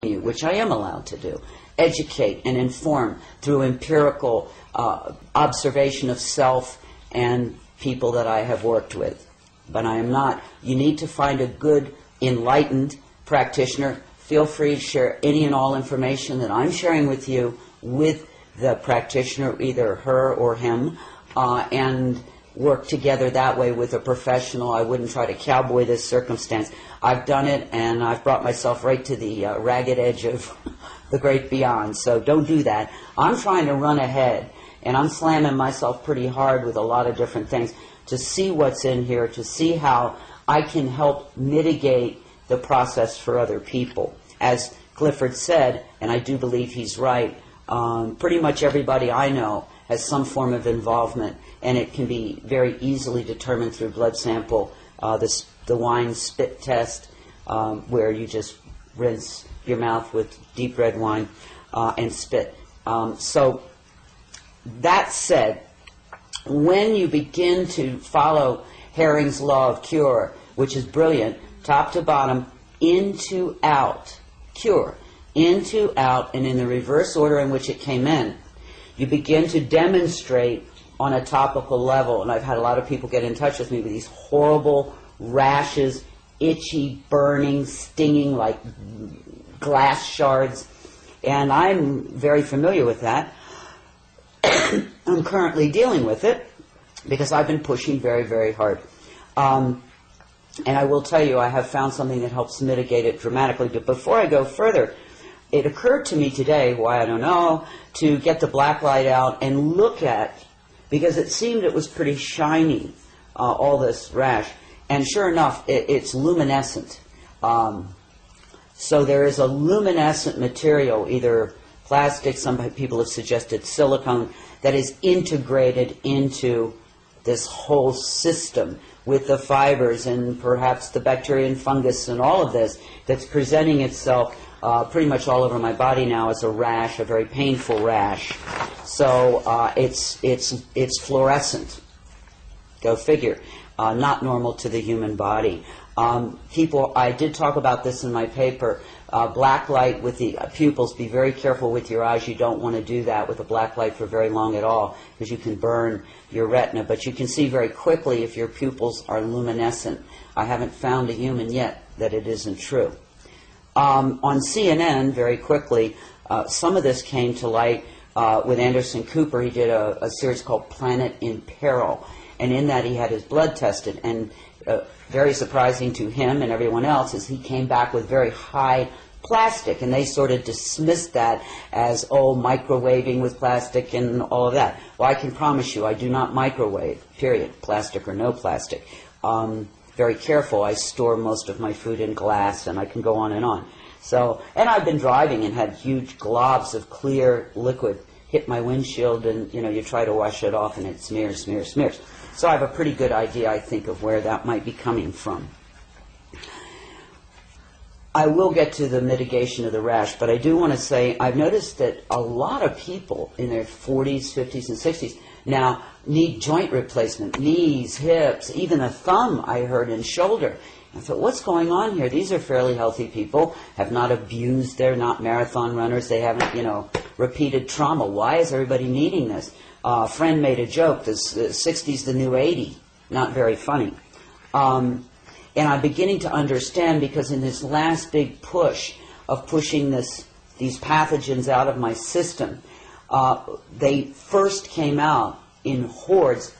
you, which I am allowed to do, educate and inform through empirical observation of self and people that I have worked with. But I am not. You need to find a good, enlightened practitioner. Feel free to share any and all information that I'm sharing with you with the practitioner, either her or him, and work together that way with a professional. I wouldn't try to cowboy this circumstance. I've done it, and I've brought myself right to the ragged edge of the great beyond. So don't do that. I'm trying to run ahead, and I'm slamming myself pretty hard with a lot of different things to see what's in here, to see how I can help mitigate the process for other people. As Clifford said, and I do believe he's right, pretty much everybody I know has some form of involvement, and it can be very easily determined through blood sample. The DeWine spit test, where you just rinse your mouth with deep red wine and spit. So that said, when you begin to follow Herring's law of cure, which is brilliant, top to bottom, into, out, cure, into, out, and in the reverse order in which it came in, you begin to demonstrate on a topical level. And I've had a lot of people get in touch with me with these horrible rashes, itchy, burning, stinging like glass shards. And I'm very familiar with that. I'm currently dealing with it because I've been pushing very, very hard. And I will tell you, I have found something that helps mitigate it dramatically. But before I go further, it occurred to me today, why I don't know, to get the black light out and look at, because it seemed it was pretty shiny, all this rash. And sure enough, it's luminescent. So there is a luminescent material, either plastic, some people have suggested silicone, that is integrated into this whole system with the fibers and perhaps the bacteria and fungus and all of this that's presenting itself pretty much all over my body now as a rash, a very painful rash. So it's fluorescent. Go figure. Not normal to the human body. People, I did talk about this in my paper, black light with the pupils. Be very careful with your eyes. You don't want to do that with a black light for very long at all, because you can burn your retina. But you can see very quickly if your pupils are luminescent. I haven't found a human yet that it isn't true. On CNN, very quickly, some of this came to light with Anderson Cooper. He did a series called Planet in Peril. And in that he had his blood tested. And very surprising to him and everyone else is he came back with very high plastic. And they sort of dismissed that as, oh, microwaving with plastic and all of that. Well, I can promise you I do not microwave, period, plastic or no plastic. Very careful. I store most of my food in glass, and I can go on and on. So, and I've been driving and had huge globs of clear liquid hit my windshield, and, you know, you try to wash it off and it smears, smears, smears. So I have a pretty good idea, I think, of where that might be coming from. I will get to the mitigation of the rash, but I do want to say I've noticed that a lot of people in their 40s, 50s, and 60s now need joint replacement, knees, hips, even a thumb, I heard, and shoulder. I thought, what's going on here? These are fairly healthy people, have not abused, they're not marathon runners, they haven't, you know, repeated trauma. Why is everybody needing this? A friend made a joke, the 60's the new 80. Not very funny. And I'm beginning to understand, because in this last big push of pushing these pathogens out of my system, they first came out in hordes,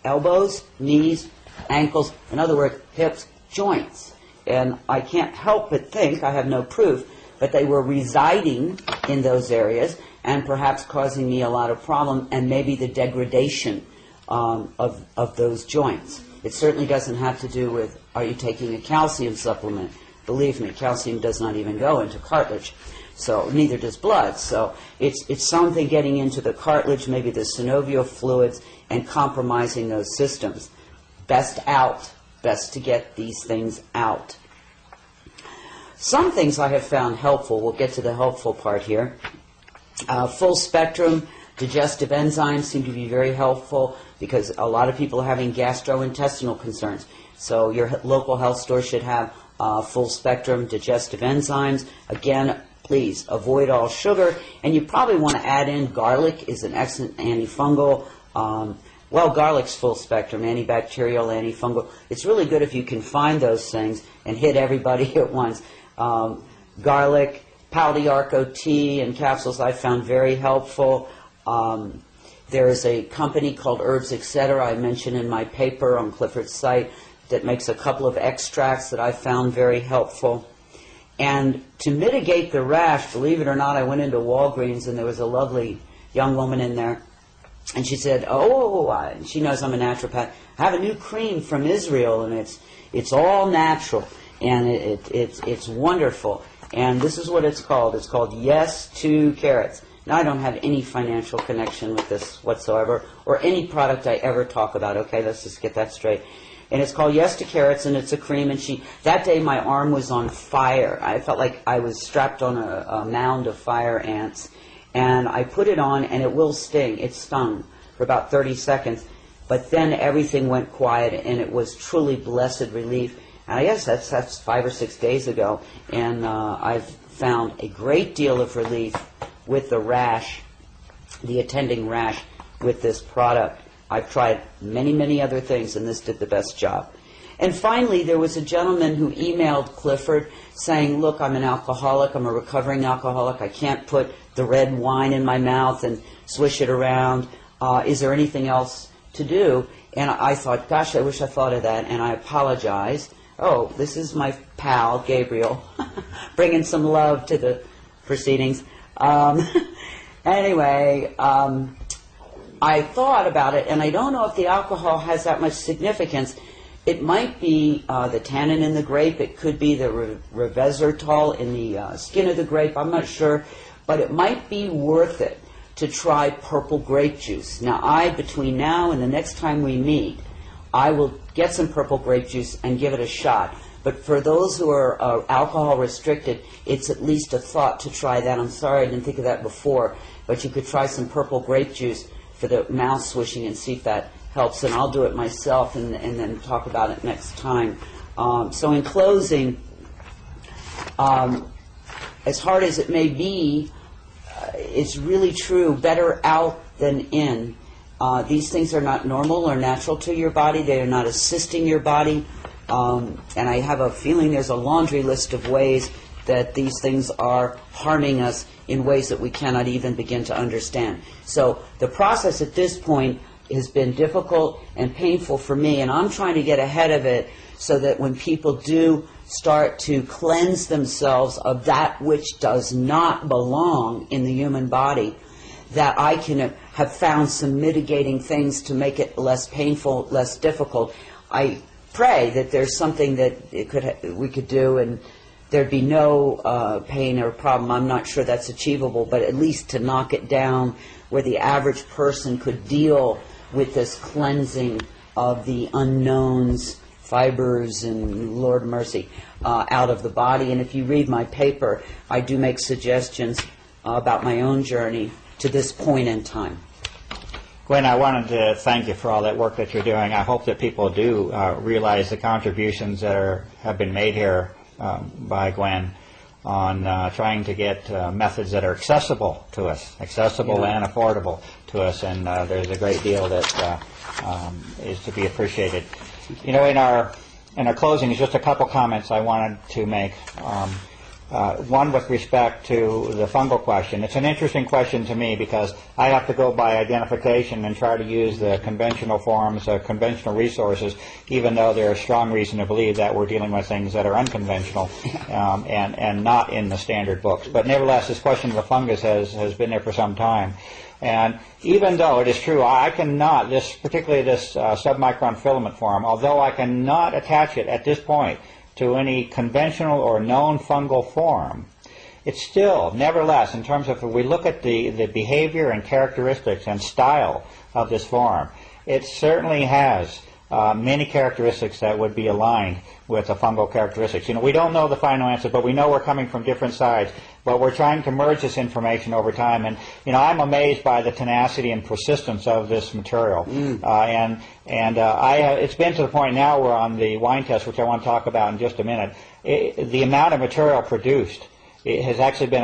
elbows, knees, ankles, in other words, hips, joints. And I can't help but think, I have no proof, but they were residing in those areas and perhaps causing me a lot of problem, and maybe the degradation of those joints. It certainly doesn't have to do with, are you taking a calcium supplement? Believe me, calcium does not even go into cartilage, so neither does blood. So it's something getting into the cartilage, maybe the synovial fluids, and compromising those systems. Best out, best to get these things out. Some things I have found helpful. We'll get to the helpful part here. Full spectrum digestive enzymes seem to be very helpful, because a lot of people are having gastrointestinal concerns. So your local health store should have full spectrum digestive enzymes. Again, please avoid all sugar. And you probably want to add in garlic is an excellent antifungal. Well, garlic's full spectrum, antibacterial, antifungal. It's really good if you can find those things and hit everybody at once. Garlic, Palo d'Arco tea and capsules I found very helpful. There is a company called Herbs Etc. I mentioned in my paper on Clifford's site that makes a couple of extracts that I found very helpful. And to mitigate the rash, believe it or not, I went into Walgreens and there was a lovely young woman in there. And she said, she knows I'm a naturopath. I have a new cream from Israel and it's all natural and it's wonderful. And this is what it's called. It's called Yes to Carrots. Now, I don't have any financial connection with this whatsoever, or any product I ever talk about. Okay, let's just get that straight. And it's called Yes to Carrots, and it's a cream. And that day my arm was on fire. I felt like I was strapped on a mound of fire ants. And I put it on, and it will sting. It stung for about 30 seconds. But then everything went quiet, and it was truly blessed relief. And I guess that's 5 or 6 days ago. And I've found a great deal of relief with the rash, the attending rash, with this product. I've tried many, many other things, and this did the best job. And finally, there was a gentleman who emailed Clifford saying, look, I'm an alcoholic, I'm a recovering alcoholic, I can't put the red wine in my mouth and swish it around. Is there anything else to do? And I thought, gosh, I wish I thought of that, and I apologized. Oh, this is my pal, Gabriel, bringing some love to the proceedings. Anyway, I thought about it, and I don't know if the alcohol has that much significance. It might be the tannin in the grape. It could be the resveratrol in the skin of the grape. I'm not sure, but it might be worth it to try purple grape juice. Now, between now and the next time we meet, I will get some purple grape juice and give it a shot. But for those who are alcohol restricted, it's at least a thought to try that. I'm sorry I didn't think of that before, but you could try some purple grape juice for the mouth swishing and see if that helps. And I'll do it myself and then talk about it next time. So in closing, as hard as it may be, it's really true, better out than in. These things are not normal or natural to your body. They are not assisting your body. And I have a feeling there's a laundry list of ways that these things are harming us in ways that we cannot even begin to understand. So the process at this point has been difficult and painful for me, and I'm trying to get ahead of it so that when people do start to cleanse themselves of that which does not belong in the human body, that I can have found some mitigating things to make it less painful, less difficult. I pray that there's something that we could do and there'd be no pain or problem. I'm not sure that's achievable, but at least to knock it down where the average person could deal with this cleansing of the unknowns, fibers, and Lord mercy, out of the body. And if you read my paper, I do make suggestions about my own journey to this point in time. Gwen, I wanted to thank you for all that work that you're doing. I hope that people do realize the contributions that have been made here by Gwen on trying to get methods that are accessible to us, accessible and affordable to us, and there's a great deal that is to be appreciated. You know, in our closing, just a couple comments I wanted to make. One with respect to the fungal question. It's an interesting question to me because I have to go by identification and try to use the conventional forms, conventional resources, even though there's strong reason to believe that we're dealing with things that are unconventional and not in the standard books. But nevertheless, this question of the fungus has been there for some time. And even though it is true, I cannot, particularly this submicron filament form, although I cannot attach it at this point to any conventional or known fungal form, it's still, nevertheless, in terms of if we look at the behavior and characteristics and style of this form, it certainly has many characteristics that would be aligned with the fungal characteristics. You know, we don't know the final answer, but we know we're coming from different sides. But we're trying to merge this information over time, and you know, I'm amazed by the tenacity and persistence of this material. It's been to the point now we're on the wine test, which I want to talk about in just a minute. The amount of material produced has actually been